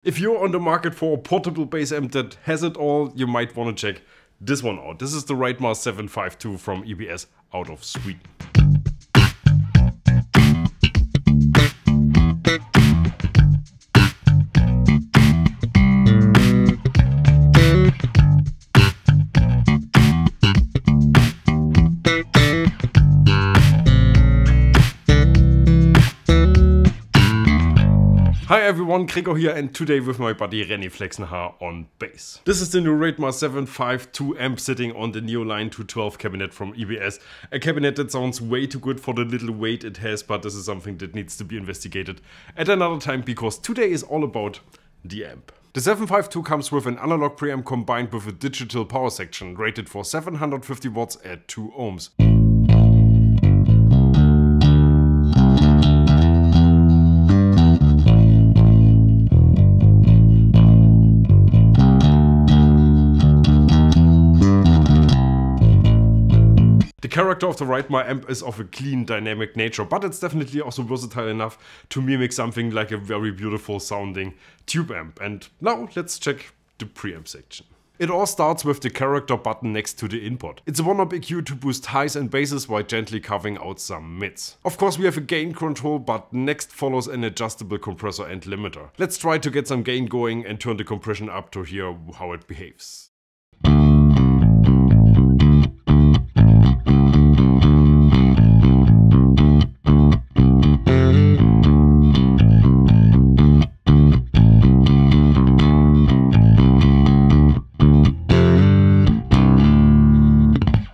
If you're on the market for a portable bass amp that has it all, you might want to check this one out. This is the Raidmar 752 from EBS out of Sweden. Hi everyone, Gregor here, and today with my buddy René Flexenhaar on bass. This is the new Raidmar 752 amp sitting on the Neoline 212 cabinet from EBS. A cabinet that sounds way too good for the little weight it has, but this is something that needs to be investigated at another time, because today is all about the amp. The 752 comes with an analog preamp combined with a digital power section, rated for 750 watts at 2 ohms. The character of the Raidmar amp is of a clean, dynamic nature, but it's definitely also versatile enough to mimic something like a very beautiful sounding tube amp. And now let's check the preamp section. It all starts with the character button next to the input. It's a one-knob EQ to boost highs and basses while gently carving out some mids. Of course we have a gain control, but next follows an adjustable compressor and limiter. Let's try to get some gain going and turn the compression up to hear how it behaves.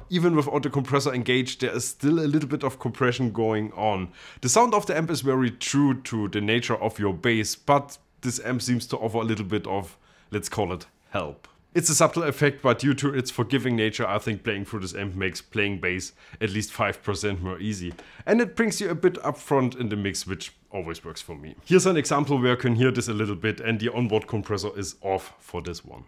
Even without the compressor engaged, there is still a little bit of compression going on. The sound of the amp is very true to the nature of your bass, but this amp seems to offer a little bit of, let's call it, help. It's a subtle effect, but due to its forgiving nature, I think playing through this amp makes playing bass at least 5% more easy. And it brings you a bit up front in the mix, which always works for me. Here's an example where you can hear this a little bit, and the onboard compressor is off for this one.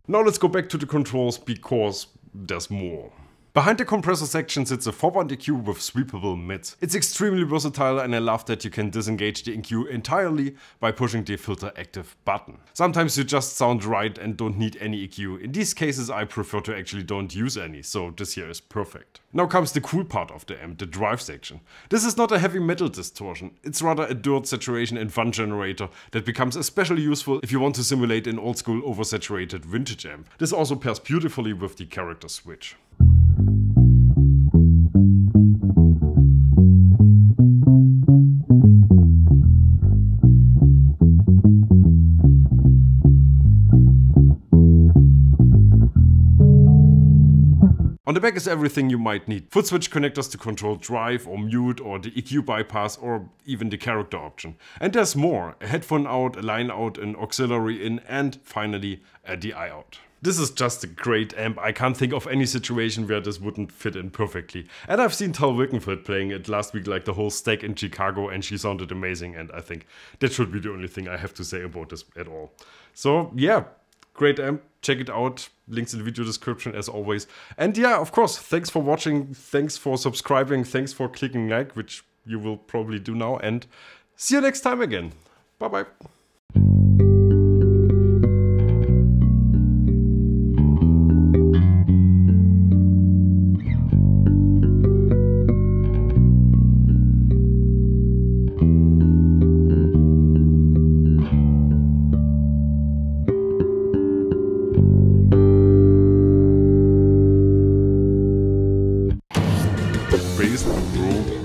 Now let's go back to the controls, because there's more. Behind the compressor section sits a 4-band EQ with sweepable mids. It's extremely versatile, and I love that you can disengage the EQ entirely by pushing the filter active button. Sometimes you just sound right and don't need any EQ. In these cases I prefer to actually don't use any, so this here is perfect. Now comes the cool part of the amp, the drive section. This is not a heavy metal distortion, it's rather a dirt saturation and fun generator that becomes especially useful if you want to simulate an old school oversaturated vintage amp. This also pairs beautifully with the character switch. On the back is everything you might need. Foot switch connectors to control drive or mute, or the EQ bypass, or even the character option. And there's more. A headphone out, a line out, an auxiliary in, and finally a DI out. This is just a great amp. I can't think of any situation where this wouldn't fit in perfectly. And I've seen Tal Wickenfeld playing it last week, like the whole stack in Chicago, and she sounded amazing, and I think that should be the only thing I have to say about this at all. So yeah, great amp, check it out, links in the video description as always. And yeah, of course, thanks for watching, thanks for subscribing, thanks for clicking like, which you will probably do now, and see you next time again. Bye bye. BassTheWorld.com